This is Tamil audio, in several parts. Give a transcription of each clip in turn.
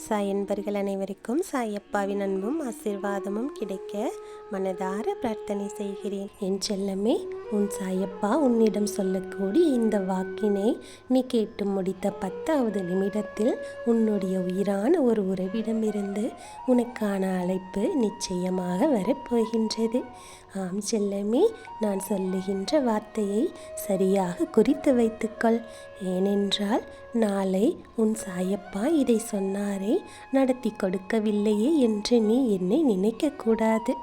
சாய் என்பர்கள் அனைவருக்கும் சாயப்பாவின் அன்பும் ஆசீர்வாதமும் கிடைக்க மனதார பிரார்த்தனை செய்கிறேன். என் செல்லமே, உன் சாயப்பா உன்னிடம் சொல்லக்கூடிய இந்த வாக்கினை நீ கேட்டு முடித்த 10வது நிமிடத்தில் உன்னுடைய உயிரான ஒரு உறவிடமிருந்து உனக்கான அழைப்பு நிச்சயமாக வரப்போகின்றது. ஆம் செல்லமே, நான் சொல்லுகின்ற வார்த்தையை சரியாக குறித்து வைத்துக்கொள். ஏனென்றால் நாளை உன் சாயப்பா இதை சொன்னாரே, நடத்தி கொடுக்கவில்லையே என்று நீ என்னை நினைக்கக்கூடாது.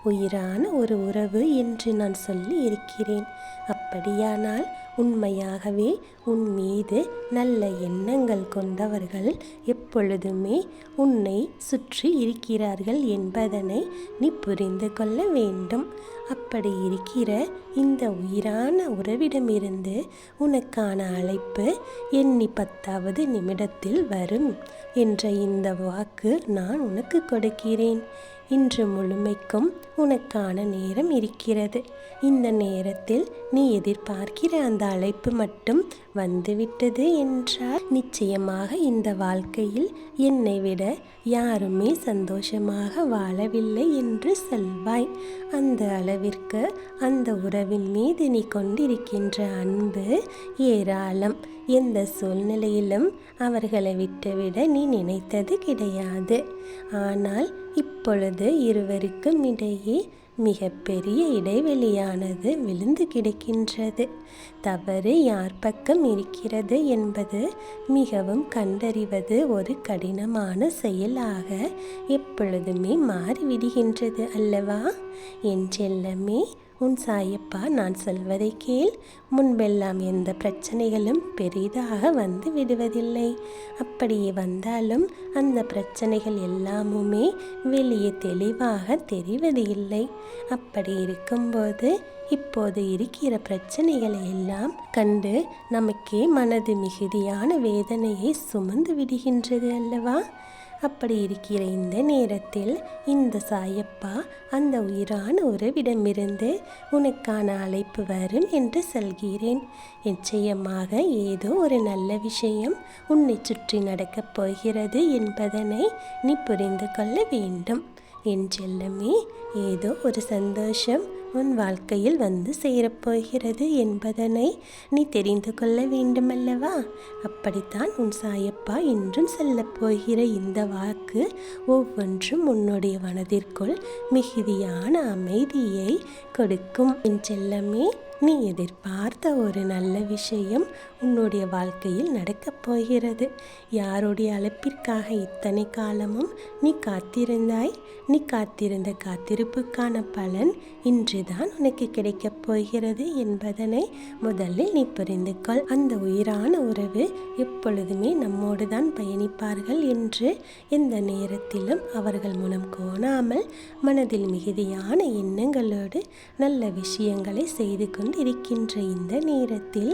உயிரான ஒரு உறவு என்று நான் சொல்லி இருக்கிறேன். அப்படியானால் உண்மையாகவே உன் மீது நல்ல எண்ணங்கள் கொண்டவர்கள் எப்பொழுதுமே உன்னை சுற்றி இருக்கிறார்கள் என்பதனை நீ புரிந்து கொள்ள வேண்டும். அப்படி இருக்கிற இந்த உயிரான உறவிடமிருந்து உனக்கான அழைப்பு எண்ணி 10வது நிமிடத்தில் வரும் என்ற இந்த வாக்கு நான் உனக்கு கொடுக்கிறேன். இன்று முழுமைக்கும் உனக்கான நேரம் இருக்கிறது. இந்த நேரத்தில் நீ எதிர்பார்க்கிற அந்த அழைப்பு மட்டும் வந்துவிட்டது என்றால் நிச்சயமாக இந்த வாழ்க்கையில் என்னை விட யாருமே சந்தோஷமாக வாழவில்லை என்று சொல்வாய். அந்த அளவிற்கு அந்த உறவின் மீது நீ கொண்டிருக்கின்ற அன்பு ஏராளம். எந்த சூழ்நிலையிலும் அவர்களை விட்டுவிட நீ நினைத்தது கிடையாது. ஆனால் இப்பொழுது இருவருக்கும் இடையே மிக பெரிய இடைவெளியானது விழுந்து கிடக்கின்றது. தவறு யார் பக்கம் இருக்கிறது என்பது மிகவும் கண்டறிவது ஒரு கடினமான செயலாக எப்பொழுதுமே மாறிவிடுகின்றது அல்லவா? என் செல்லமே, உன் சாயப்பா நான் சொல்வதை கேள். முன்பெல்லாம் எந்த பிரச்சனைகளும் பெரிதாக வந்து விடுவதில்லை. அப்படியே வந்தாலும் அந்த பிரச்சனைகள் எல்லாமுமே வெளியே தெளிவாக தெரிவது இல்லை. அப்படி இருக்கும்போது இப்போது இருக்கிற பிரச்சனைகளை எல்லாம் கண்டு நமக்கே மனது மிகுதியான வேதனையை சுமந்து விடுகின்றது அல்லவா? அப்படி இருக்கிற இந்த நேரத்தில் இந்த சாயப்பா அந்த உயிரான உறவிடமிருந்து உனக்கான அழைப்பு வரும் என்று சொல்கிறேன். நிச்சயமாக ஏதோ ஒரு நல்ல விஷயம் உன்னை சுற்றி நடக்கப் போகிறது என்பதனை நீ புரிந்து கொள்ள வேண்டும். என் செல்லமே, ஏதோ ஒரு சந்தோஷம் உன் வாழ்க்கையில் வந்து சேரப்போகிறது என்பதனை நீ தெரிந்து கொள்ள வேண்டுமல்லவா? அப்படித்தான் உன் சாயப்பா இன்றும் சொல்லப்போகிற இந்த வாக்கு ஒவ்வொன்றும் உன்னுடைய மனதிற்குள் மிகுதியான அமைதியை கொடுக்கும். என் செல்லமே, நீ எதிர்பார்த்த ஒரு நல்ல விஷயம் உன்னுடைய வாழ்க்கையில் நடக்கப் போகிறது. யாருடைய அழைப்பிற்காக இத்தனை காலமும் நீ காத்திருந்தாய்? நீ காத்திருந்த காத்திருப்புக்கான பலன் இன்றுதான் உனக்கு கிடைக்கப் போகிறது என்பதனை முதலில் நீ புரிந்து கொள். அந்த உயிரான உறவு எப்பொழுதுமே நம்மோடு தான் பயணிப்பார்கள் என்று எந்த நேரத்திலும் அவர்கள் மனம் கோணாமல் மனதில் மிகுதியான எண்ணங்களோடு நல்ல விஷயங்களை செய்து கொண்டிருக்கின்ற இந்த நேரத்தில்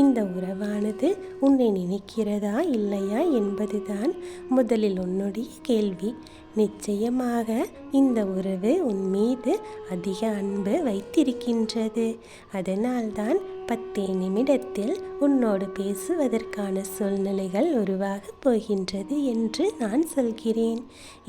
இந்த உறவானது உன்னை நினைக்கிறதா இல்லையா என்பதுதான் முதலில் உன்னுடைய கேள்வி. நிச்சயமாக இந்த உறவு உன் மீது அதிக அன்பு வைத்திருக்கின்றது. அதனால்தான் 10 நிமிடத்தில் உன்னோடு பேசுவதற்கான சூழ்நிலைகள் உருவாகப் போகின்றது என்று நான் சொல்கிறேன்.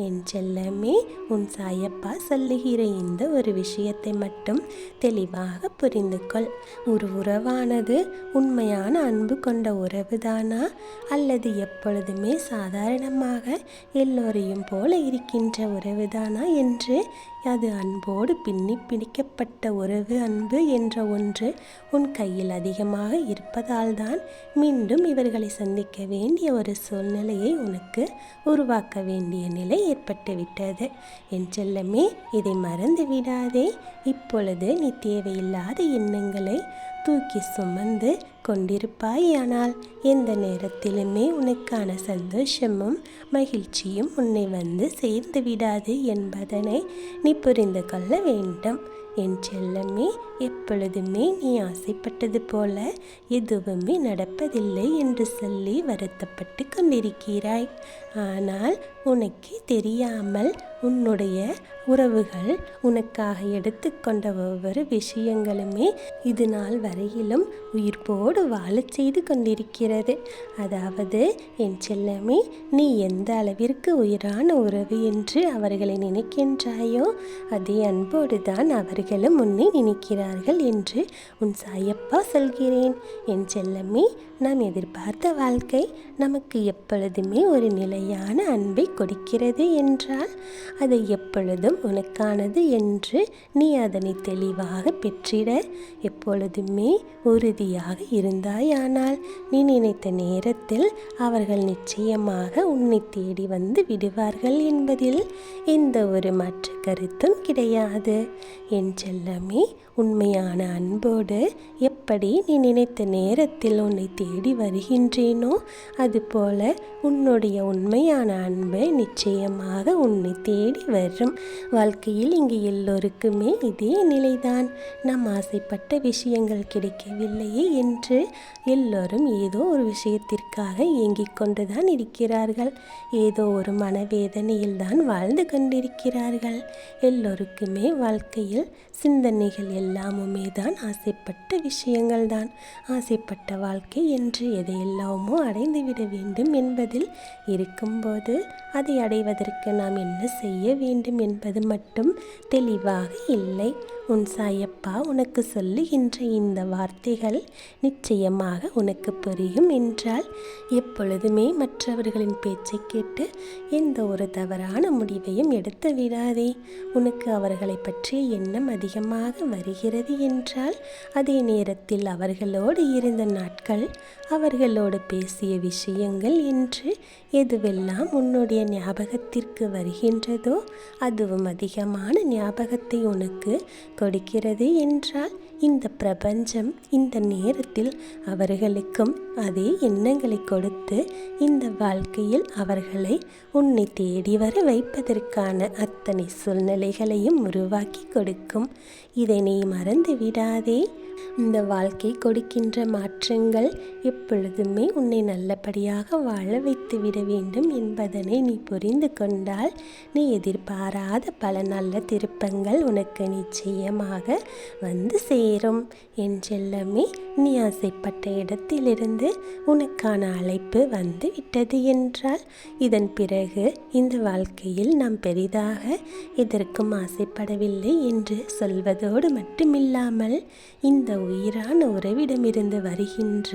என் செல்லமே, உன் சாயப்பா சொல்லுகிற இந்த ஒரு விஷயத்தை மட்டும் தெளிவாக புரிந்து கொள். ஒரு உறவானது உண்மையான அன்பு கொண்ட உறவுதானா, அல்லது எப்பொழுதுமே சாதாரணமாக எல்லோரையும் போல இருக்கின்ற உறவுதானா என்று அது அன்போடு பின்னி பிடிக்கப்பட்ட உறவு அன்பு என்ற ஒன்று உன் கையில் அதிகமாக இருப்பதால் தான் மீண்டும் இவர்களை சந்திக்க வேண்டிய ஒரு சூழ்நிலையை உனக்கு உருவாக்க வேண்டிய நிலை ஏற்பட்டுவிட்டது. என் செல்லமே, இதை மறந்து விடாதே. இப்பொழுது நீ தேவையில்லாத எண்ணங்களை தூக்கி சுமந்து கொண்டிருப்பாயானால் எந்த நேரத்திலுமே உனக்கான சந்தோஷமும் மகிழ்ச்சியும் உன்னை வந்து சேர்ந்து விடாது என்பதனை நீ புரிந்து கொள்ள வேண்டும். என் செல்லமே, எப்பொழுதுமே நீ ஆசைப்பட்டது போல எதுவுமே நடப்பதில்லை என்று சொல்லி வருத்தப்பட்டு கொண்டிருக்கிறாய். ஆனால் உனக்கு தெரியாமல் உன்னுடைய உறவுகள் உனக்காக எடுத்துக்கொண்ட ஒவ்வொரு விஷயங்களுமே இது நாள் வரையிலும் உயிர்ப்போடு வாழச் செய்து கொண்டிருக்கிறது. அதாவது என் செல்லமே, நீ எந்த அளவிற்கு உயிரான உறவு என்று அவர்களை நினைக்கின்றாயோ அதே அன்போடு தான் அவர்களும் உன்னை நினைக்கிறார்கள் என்று உன் சாயப்பா சொல்கிறேன். என் செல்லமே, நாம் எதிர்பார்த்த வாழ்க்கை நமக்கு எப்பொழுதுமே ஒரு நிலையான அன்பை கொடுக்கிறது என்றால் அதை எப்பொழுதும் உனக்கானது என்று நீ அதனை தெளிவாக பெற்றிட எப்பொழுதுமே உறுதியாக இருந்தாயானால் நீ நினைத்த நேரத்தில் அவர்கள் நிச்சயமாக உன்னை தேடி வந்து விடுவார்கள் என்பதில் எந்த ஒரு மாற்று கருத்தும் கிடையாது. என் செல்லமே, உண்மையான அன்போடு எப்படி நீ நினைத்த நேரத்தில் உன்னை தேடி வருகின்றேனோ அதுபோல உன்னுடைய உண்மையான அன்பு நிச்சயமாக உன்னை தேடி வரும். வாழ்க்கையில் இங்கு எல்லோருக்குமே இதே நிலைதான். நாம் ஆசைப்பட்ட விஷயங்கள் கிடைக்கவில்லையே என்று எல்லோரும் ஏதோ ஒரு விஷயத்திற்காக ஏங்கிக் கொண்டுதான் இருக்கிறார்கள். ஏதோ ஒரு மனவேதனையில் தான் வாழ்ந்து கொண்டிருக்கிறார்கள். எல்லோருக்குமே வாழ்க்கையில் சிந்தனைகள் எல்லாமுமே தான் ஆசைப்பட்ட விஷயங்கள் தான். ஆசைப்பட்ட வாழ்க்கை என்று எதையெல்லாமோ அடைந்துவிட வேண்டும் என்பதில் இருக்கும்போது அதை அடைவதற்கு நாம் என்ன செய்ய வேண்டும் என்பது மட்டும் தெளிவாக இல்லை. உன் சாயப்பா உனக்கு சொல்லுகின்ற இந்த வார்த்தைகள் நிச்சயமாக உனக்கு புரியும் என்றால் எப்பொழுதுமே மற்றவர்களின் பேச்சை கேட்டு எந்த ஒரு தவறான முடிவையும் எடுத்து விடாதே. உனக்கு அவர்களை பற்றிய எண்ணம் அதிகமாக வருகிறது என்றால் அதே நேரத்தில் அவர்களோடு இருந்த நாட்கள், அவர்களோடு பேசிய விஷயங்கள் என்று எதுவெல்லாம் உன்னுடைய ஞாபகத்திற்கு வருகின்றதோ அதுவும் அதிகமான ஞாபகத்தை உனக்கு கொடுக்கிறது என்றால் இந்த பிரபஞ்சம் இந்த நேரத்தில் அவர்களுக்கும் அதே எண்ணங்களை கொடுத்து இந்த வாழ்க்கையில் அவர்களை உன்னை தேடி வர வைப்பதற்கான அத்தனை சூழ்நிலைகளையும் உருவாக்கி கொடுக்கும். இதை நீ மறந்து விடாதே. இந்த வாழ்க்கை கொடுக்கின்ற மாற்றங்கள் எப்பொழுதுமே உன்னை நல்லபடியாக வாழ வைத்து விட வேண்டும் என்பதனை நீ புரிந்து கொண்டால் நீ எதிர்பாராத பல நல்ல திருப்பங்கள் உனக்கு நிச்சயமாக வந்து சேரும். என் செல்லமே, நீ ஆசைப்பட்ட இடத்திலிருந்து உனக்கான அழைப்பு வந்து விட்டது என்றால் இதன் பிறகு இந்த வாழ்க்கையில் நாம் பெரிதாக எதற்கும் ஆசைப்படவில்லை என்று சொல்வதோடு மட்டுமில்லாமல் இந்த உயிரான உறவிடமிருந்து வருகின்ற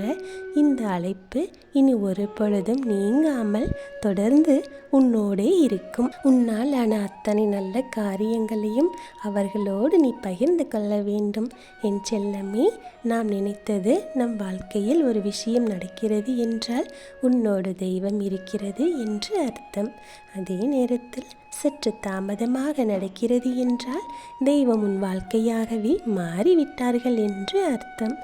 இந்த அழைப்பு இனி ஒரு பொழுதும் நீங்காமல் தொடர்ந்து உன்னோடே இருக்கும். உன்னால் ஆன அத்தனை நல்ல காரியங்களையும் அவர்களோடு நீ பகிர்ந்து கொள்ள வேண்டும். என் செல்லமே, நாம் நினைத்தது நம் வாழ்க்கையில் ஒரு விஷயம் நடக்கிறது என்றால் உன்னோடு தெய்வம் இருக்கிறது என்று அர்த்தம். அதே நேரத்தில் சற்று தாமதமாக நடக்கிறது என்றால் தெய்வம் உன் வாழ்க்கையாகவே மாறிவிட்டார்கள் என்று அர்த்தம்.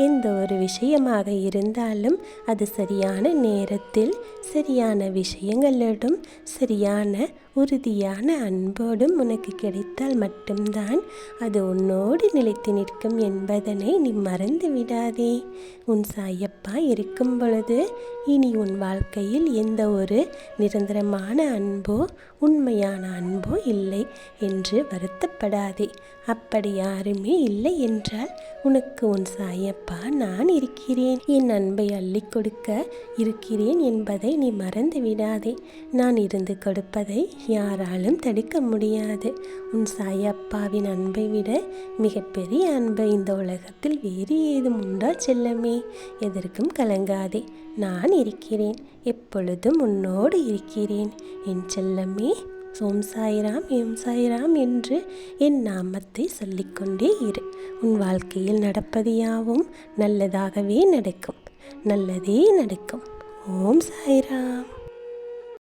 எந்த ஒரு விஷயமாக இருந்தாலும் அது சரியான நேரத்தில் சரியான விஷயங்களோடும் சரியான உறுதியான அன்போடும் உனக்கு கிடைத்தால் மட்டும்தான் அது உன்னோடு நிலைத்து நிற்கும் என்பதனை நீ மறந்து விடாதே. உன் சாயப்பா இருக்கும் பொழுது இனி உன் வாழ்க்கையில் எந்த ஒரு நிரந்தரமான அன்போ உண்மையான அன்போ இல்லை என்று வருத்தப்படாதே. அப்படி யாருமே இல்லை என்றால் உனக்கு உன் சாயப்பா நான் இருக்கிறேன். என் அன்பை அள்ளி கொடுக்க இருக்கிறேன் என்பதை நீ மறந்து விடாதே. நான் இருந்து கொடுப்பதை யாராலும் தடுக்க முடியாது. உன் சாயப்பாவின் அன்பை விட மிகப்பெரிய அன்பை இந்த உலகத்தில் வேறு ஏதும் உண்டா செல்லமே? எதற்கும் கலங்காதே. நான் இருக்கிறேன், எப்பொழுதும் உன்னோடு இருக்கிறேன். என் செல்லமே, ஓம் சாய்ராம் ஓம் சாய்ராம் என்று என் நாமத்தை சொல்லிக்கொண்டே இரு. உன் வாழ்க்கையில் நடப்பது யாவும் நல்லதாகவே நடக்கும். நல்லதே நடக்கும். ஓம் சாய்ராம்.